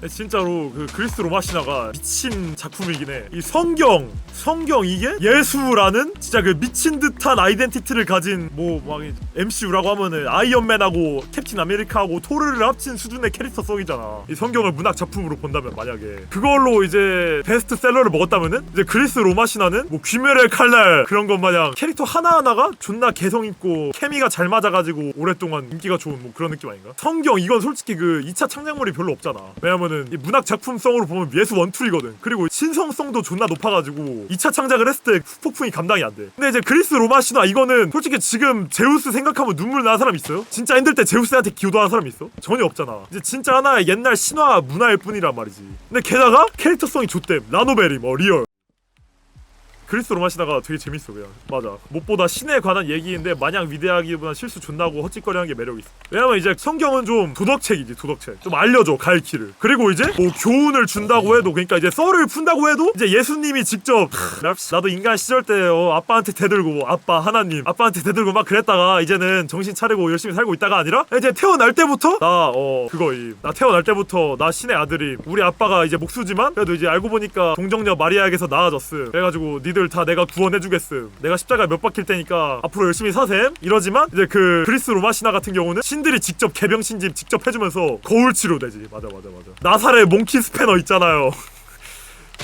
진짜로 그 그리스 로마 신화가 미친 작품이긴 해. 이 성경 이게 예수라는 진짜 그 미친 듯한 아이덴티티를 가진 뭐 막 MCU라고 하면은 아이언맨하고 캡틴 아메리카하고 토르를 합친 수준의 캐릭터성이잖아. 이 성경을 문학 작품으로 본다면 만약에 그걸로 이제 베스트셀러를 먹었다면은 이제 그리스 로마 신화는 뭐 귀멸의 칼날 그런 것 마냥 캐릭터 하나하나가 존나 개성 있고 케미가 잘 맞아가지고 오랫동안 인기가 좋은 뭐 그런 느낌 아닌가? 성경 이건 솔직히 그 2차 창작물이 별로 없잖아. 왜냐면은 이 문학 작품성으로 보면 예수 원툴이거든. 그리고 신성성도 존나 높아가지고 2차 창작을 했을 때 후폭풍이 감당이 안 돼. 근데 이제 그리스 로마 신화 이거는 솔직히 지금 제우스 생각하면 눈물 나는 사람 있어요? 진짜 힘들 때 제우스한테 기도하는 사람 있어? 전혀 없잖아. 이제 진짜 하나의 옛날 신화 문화일 뿐이란 말이지. 근데 게다가 캐릭터성이 좋댐. 라노베리 뭐 리얼. 그리스 로마 신화가 되게 재밌어 그냥. 맞아. 무엇보다 신에 관한 얘기인데 마냥 위대하기보다 실수 존나고 헛짓거리하는 게 매력이 있어. 왜냐면 이제 성경은 좀 도덕책이지. 도덕책 좀 알려줘 갈 길을. 그리고 이제 뭐 교훈을 준다고 해도 그러니까 이제 썰을 푼다고 해도 이제 예수님이 직접 나도 인간 시절 때 아빠한테 대들고 아빠 하나님 아빠한테 대들고 막 그랬다가 이제는 정신 차리고 열심히 살고 있다가 아니라 이제 태어날 때부터 나 태어날 때부터 나 신의 아들임. 우리 아빠가 이제 목수지만 그래도 이제 알고 보니까 동정녀 마리아에게서 낳아졌음. 그래가지고 니들 다 내가 구원해주겠음. 내가 십자가 몇 박힐 테니까 앞으로 열심히 사셈. 이러지만 이제 그 그리스 로마 신화 같은 경우는 신들이 직접 개병신집 직접 해주면서 거울 치료되지. 맞아. 나사렛 몽키 스패너 있잖아요.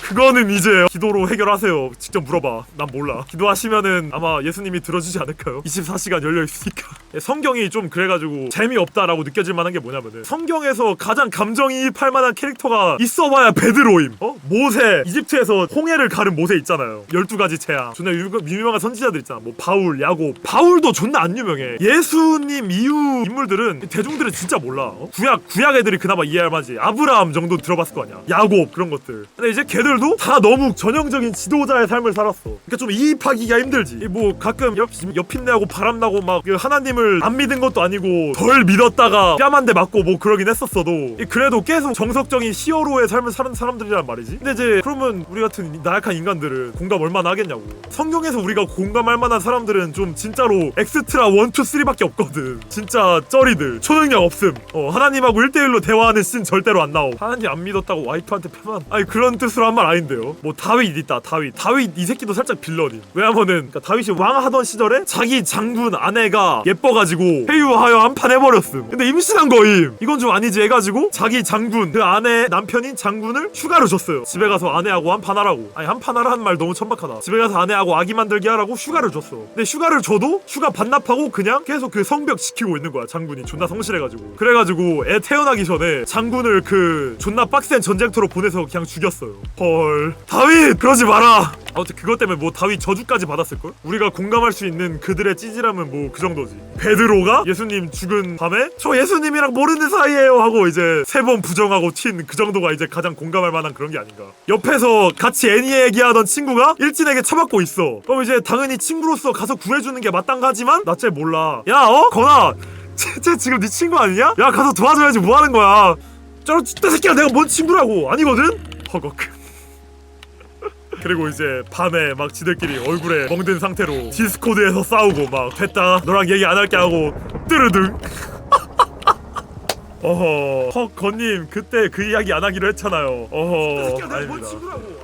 그거는 이제 기도로 해결하세요. 직접 물어봐. 난 몰라. 기도하시면은 아마 예수님이 들어주지 않을까요? 24시간 열려있으니까. 성경이 좀 그래가지고 재미없다라고 느껴질 만한 게 뭐냐면은 성경에서 가장 감정이입할 만한 캐릭터가 있어봐야 베드로임. 모세 이집트에서 홍해를 가른 모세 있잖아요. 12가지 재앙 존나 유명한 선지자들 있잖아. 뭐 바울, 야곱. 바울도 존나 안 유명해. 예수님 이후 인물들은 대중들은 진짜 몰라. 구약 애들이 그나마 이해할 만하지. 아브라함 정도 들어봤을 거 아니야. 야곱 그런 것들. 근데 이제 걔들도 다 너무 전형적인 지도자의 삶을 살았어. 그러니까 좀 이입하기가 힘들지. 뭐 가끔 옆인내하고 바람나고 막 하나님을 안 믿은 것도 아니고 덜 믿었다가 뺨 한 대 맞고 뭐 그러긴 했었어도 그래도 계속 정석적인 히어로의 삶을 사는 사람들이란 말이지. 근데 이제 그러면 우리 같은 나약한 인간들은 공감 얼마나 하겠냐고. 성경에서 우리가 공감할 만한 사람들은 좀 진짜로 엑스트라 1, 2, 3밖에 없거든. 진짜 쩌리들 초능력 없음. 하나님하고 1대1로 대화하는 씬 절대로 안 나오. 하나님 안 믿었다고 와이프한테 패만 아니 그런 뜻으로 한 말 아닌데요. 뭐 다윗 있다. 다윗 이 새끼도 살짝 빌런임. 왜냐면은 그러니까 다윗이 왕 하던 시절에 자기 장군 아내가 예뻐가지고 회유하여 한 판 해버렸음. 근데 임신한 거임. 이건 좀 아니지 해가지고 자기 장군 그 아내 남편인 장군을 휴가를 줬어요. 집에 가서 아내하고 한 판 하라고. 아니 한 판 하라는 말 너무 천박하다. 집에 가서 아내하고 아기 만들게 하라고 휴가를 줬어. 근데 휴가를 줘도 휴가 반납하고 그냥 계속 그 성벽 지키고 있는 거야. 장군이 존나 성실해가지고. 그래가지고 애 태어나기 전에 장군을 그 존나 빡센 전쟁터로 보내서 그냥 죽였어요. 헐 다윗 그러지 마라. 아무튼 그것 때문에 뭐 다윗 저주까지 받았을걸? 우리가 공감할 수 있는 그들의 찌질함은 뭐 그 정도지. 베드로가 예수님 죽은 밤에 저 예수님이랑 모르는 사이에요 하고 이제 3번 부정하고 튄 그 정도가 이제 가장 공감할 만한 그런 게 아닌가. 옆에서 같이 애니 얘기하던 친구가 일진에게 처맞고 있어. 그럼 이제 당연히 친구로서 가서 구해주는 게 마땅하지만 나 쟤 몰라. 야 건아 쟤 지금 네 친구 아니냐? 야 가서 도와줘야지 뭐하는 거야. 저런 X대 새끼야 내가 뭔 친구라고. 아니거든? 허걱. 그리고 이제 밤에 막 지들끼리 얼굴에 멍든 상태로 디스코드에서 싸우고 막 됐다 너랑 얘기 안 할게 하고 뜨르등. 건님 그때 그 이야기 안 하기로 했잖아요. 아닙니다.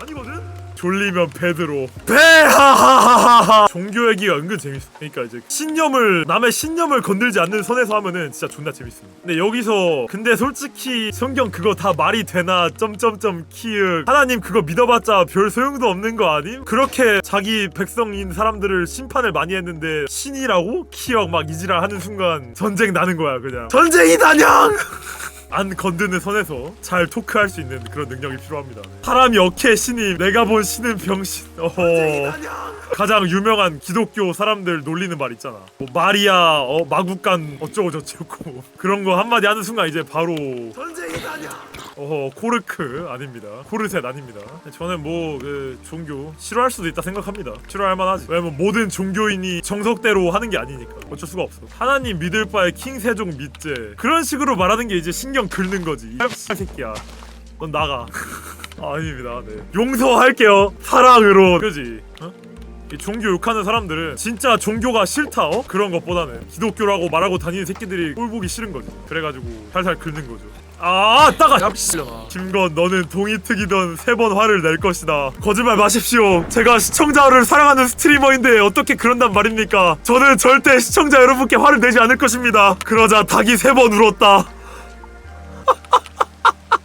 아니거든? 졸리면 베드로 하하하하. 종교 얘기가 은근 재밌어. 그러니까 이제 남의 신념을 건들지 않는 선에서 하면은 진짜 존나 재밌습니다. 근데 여기서 근데 솔직히 성경 그거 다 말이 되나 점점점 키읔 하나님 그거 믿어봤자 별 소용도 없는 거 아님? 그렇게 자기 백성인 사람들을 심판을 많이 했는데 신이라고? 키읔 막 이지랄 하는 순간 전쟁 나는 거야. 그냥 전쟁이다냥. 안 건드는 선에서 잘 토크할 수 있는 그런 능력이 필요합니다. 사람이 어케 신임 내가 본 신은 병신. 가장 유명한 기독교 사람들 놀리는 말 있잖아. 뭐 마리아 마국간 어쩌고 저쩌고 그런 거 한마디 하는 순간 이제 바로 전쟁이다냐. 코르크 아닙니다. 코르셋 아닙니다. 저는 뭐 그 종교 싫어할 수도 있다 생각합니다. 싫어할 만하지. 왜냐면 모든 종교인이 정석대로 하는 게 아니니까 어쩔 수가 없어. 하나님 믿을 바에 킹 세종 믿제 그런 식으로 말하는 게 이제 신경 긁는 거지. 이 새끼야 넌 나가. 아닙니다. 네. 용서할게요. 사랑으로. 그지? 이 종교 욕하는 사람들은 진짜 종교가 싫다 그런 것보다는 기독교라고 말하고 다니는 새끼들이 꼴보기 싫은 거지. 그래가지고 살살 긁는 거죠. 따가 얍시려나. 김건 너는 동이특이던 3번 화를 낼 것이다. 거짓말 마십시오. 제가 시청자를 사랑하는 스트리머인데 어떻게 그런단 말입니까? 저는 절대 시청자 여러분께 화를 내지 않을 것입니다. 그러자 닭이 3번 울었다.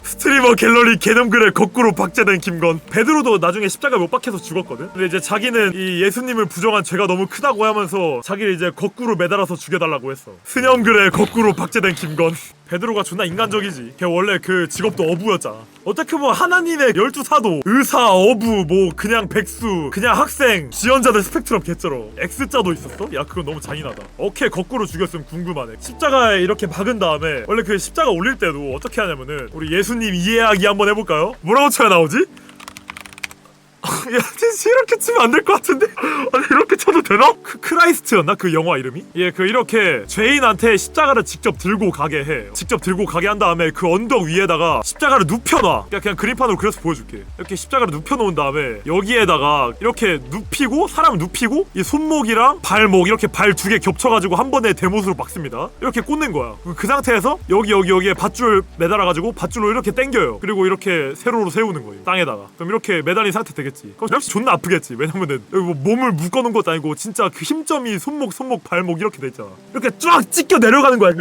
스트리머 갤러리 개념글에 거꾸로 박제된 김건. 베드로도 나중에 십자가 못 박혀서 죽었거든. 근데 이제 자기는 이 예수님을 부정한 죄가 너무 크다고 하면서 자기를 이제 거꾸로 매달아서 죽여달라고 했어. 스념글에 거꾸로 박제된 김건. 베드로가 존나 인간적이지. 걔 원래 그 직업도 어부였잖아. 어떻게 보면 하나님의 12사도 의사, 어부, 뭐 그냥 백수, 그냥 학생, 지원자들 스펙트럼 개쩔어. X자도 있었어? 야 그건 너무 잔인하다. 어케 거꾸로 죽였으면 궁금하네. 십자가에 이렇게 박은 다음에 원래 그 십자가 올릴 때도 어떻게 하냐면은 우리 예수님 이해하기 한번 해볼까요? 뭐라고 쳐야 나오지? 야, 진짜 이렇게 치면 안 될 것 같은데? 아니 이렇게 쳐도 되나? 크라이스트였나? 그 영화 이름이? 예, 그 이렇게 죄인한테 십자가를 직접 들고 가게 해. 직접 들고 가게 한 다음에 그 언덕 위에다가 십자가를 눕혀놔. 그냥 그림판으로 그려서 보여줄게. 이렇게 십자가를 눕혀놓은 다음에 여기에다가 이렇게 눕히고 사람 눕히고 이 손목이랑 발목 이렇게 발 2개 겹쳐가지고 한 번에 대못으로 박습니다. 이렇게 꽂는 거야. 그 상태에서 여기에 밧줄 매달아가지고 밧줄로 이렇게 당겨요. 그리고 이렇게 세로로 세우는 거예요. 땅에다가. 그럼 이렇게 매달린 상태 되겠지. 그럼 역시 존나 아프겠지. 왜냐면은 여기 뭐 몸을 묶어놓은 것도 아니고 진짜 그 힘점이 손목, 발목 이렇게 돼 있잖아. 이렇게 쫙 찢겨 내려가는 거야.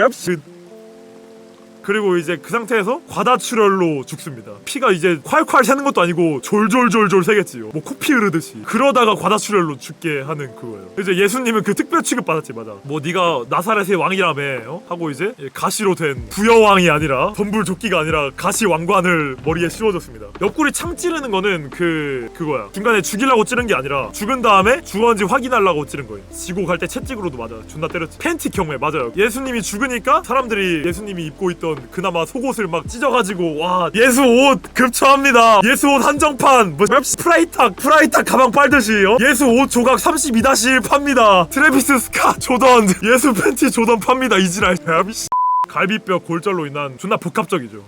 그리고 이제 그 상태에서 과다출혈로 죽습니다. 피가 이제 콸콸 새는 것도 아니고 졸졸졸졸 새겠지요. 뭐 코피 흐르듯이. 그러다가 과다출혈로 죽게 하는 그거예요. 이제 예수님은 그 특별 취급 받았지. 맞아. 뭐 네가 나사렛의 왕이라며 하고 이제 가시로 된 부여왕이 아니라 덤불조끼가 아니라 가시 왕관을 머리에 씌워줬습니다. 옆구리 창 찌르는 거는 그거야. 중간에 죽이려고 찌른 게 아니라 죽은 다음에 죽었는지 확인하려고 찌른 거예요. 지고 갈 때 채찍으로도 맞아. 존나 때렸지. 팬티 경우에 맞아요. 예수님이 죽으니까 사람들이 예수님이 입고 있던 그나마 속옷을 막 찢어가지고 와 예수 옷 급처합니다. 예수 옷 한정판 뭐 프라이탁 가방 빨듯이 예수 옷 조각 32-1 팝니다. 트래비스 스캇 조던 예수 팬티 조던 팝니다. 이지랄. 갈비뼈 골절로 인한 존나 복합적이죠.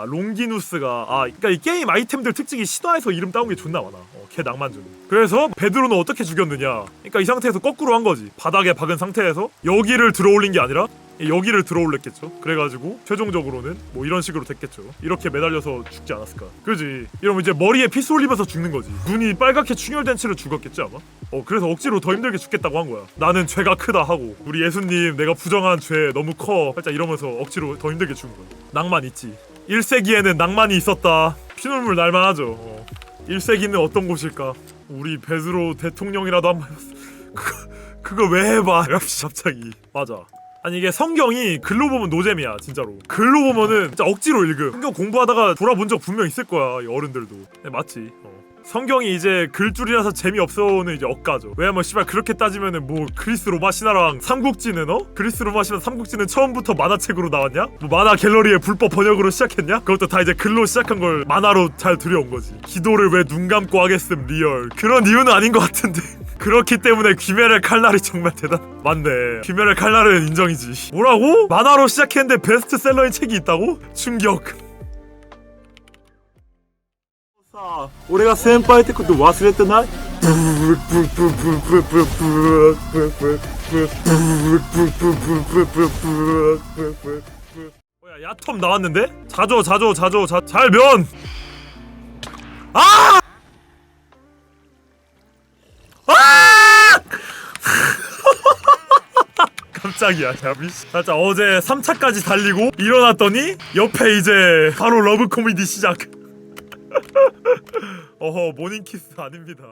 롱기누스가 그러니까 이 게임 아이템들 특징이 신화에서 이름 따온 게 존나 많아. 걔 낭만적이. 그래서 베드로는 어떻게 죽였느냐? 그러니까 이 상태에서 거꾸로 한 거지. 바닥에 박은 상태에서 여기를 들어올린 게 아니라 여기를 들어올렸겠죠. 그래가지고 최종적으로는 뭐 이런 식으로 됐겠죠. 이렇게 매달려서 죽지 않았을까. 그지? 이러면 이제 머리에 피 쏠리면서 죽는 거지. 눈이 빨갛게 충혈된 채로 죽었겠지 아마. 그래서 억지로 더 힘들게 죽겠다고 한 거야. 나는 죄가 크다 하고 우리 예수님 내가 부정한 죄 너무 커 살짝 이러면서 억지로 더 힘들게 죽은 거야. 낭만 있지. 1세기에는 낭만이 있었다. 피눈물 날만하죠. 1세기는 어떤 곳일까? 우리 베드로 대통령이라도 한번 그거 왜 해봐. 갑자기. 맞아. 아니 이게 성경이 글로 보면 노잼이야 진짜로. 글로 보면은 진짜 억지로 읽음. 성경 공부하다가 돌아본 적 분명 있을 거야 이 어른들도. 네, 맞지. 성경이 이제 글줄이라서 재미없어는 이제 억가죠. 왜냐면 씨발 그렇게 따지면은 뭐 그리스 로마 신화랑 삼국지는 그리스 로마 신화 삼국지는 처음부터 만화책으로 나왔냐? 뭐 만화 갤러리에 불법 번역으로 시작했냐? 그것도 다 이제 글로 시작한 걸 만화로 잘 들여온 거지. 기도를 왜 눈 감고 하겠음 리얼. 그런 이유는 아닌 것 같은데. 그렇기 때문에 귀멸의 칼날이 정말 맞네. 귀멸의 칼날은 인정이지. 뭐라고? 만화로 시작했는데 베스트셀러인 책이 있다고? 충격. 우리가 센파이 때 것도 忘れてない? 뭐야 야톰 나왔는데? 자조 잘면. 깜짝이야. 살짝 어제 3차까지 달리고 일어났더니 옆에 이제 바로 러브 코미디 시작. 모닝키스 아닙니다.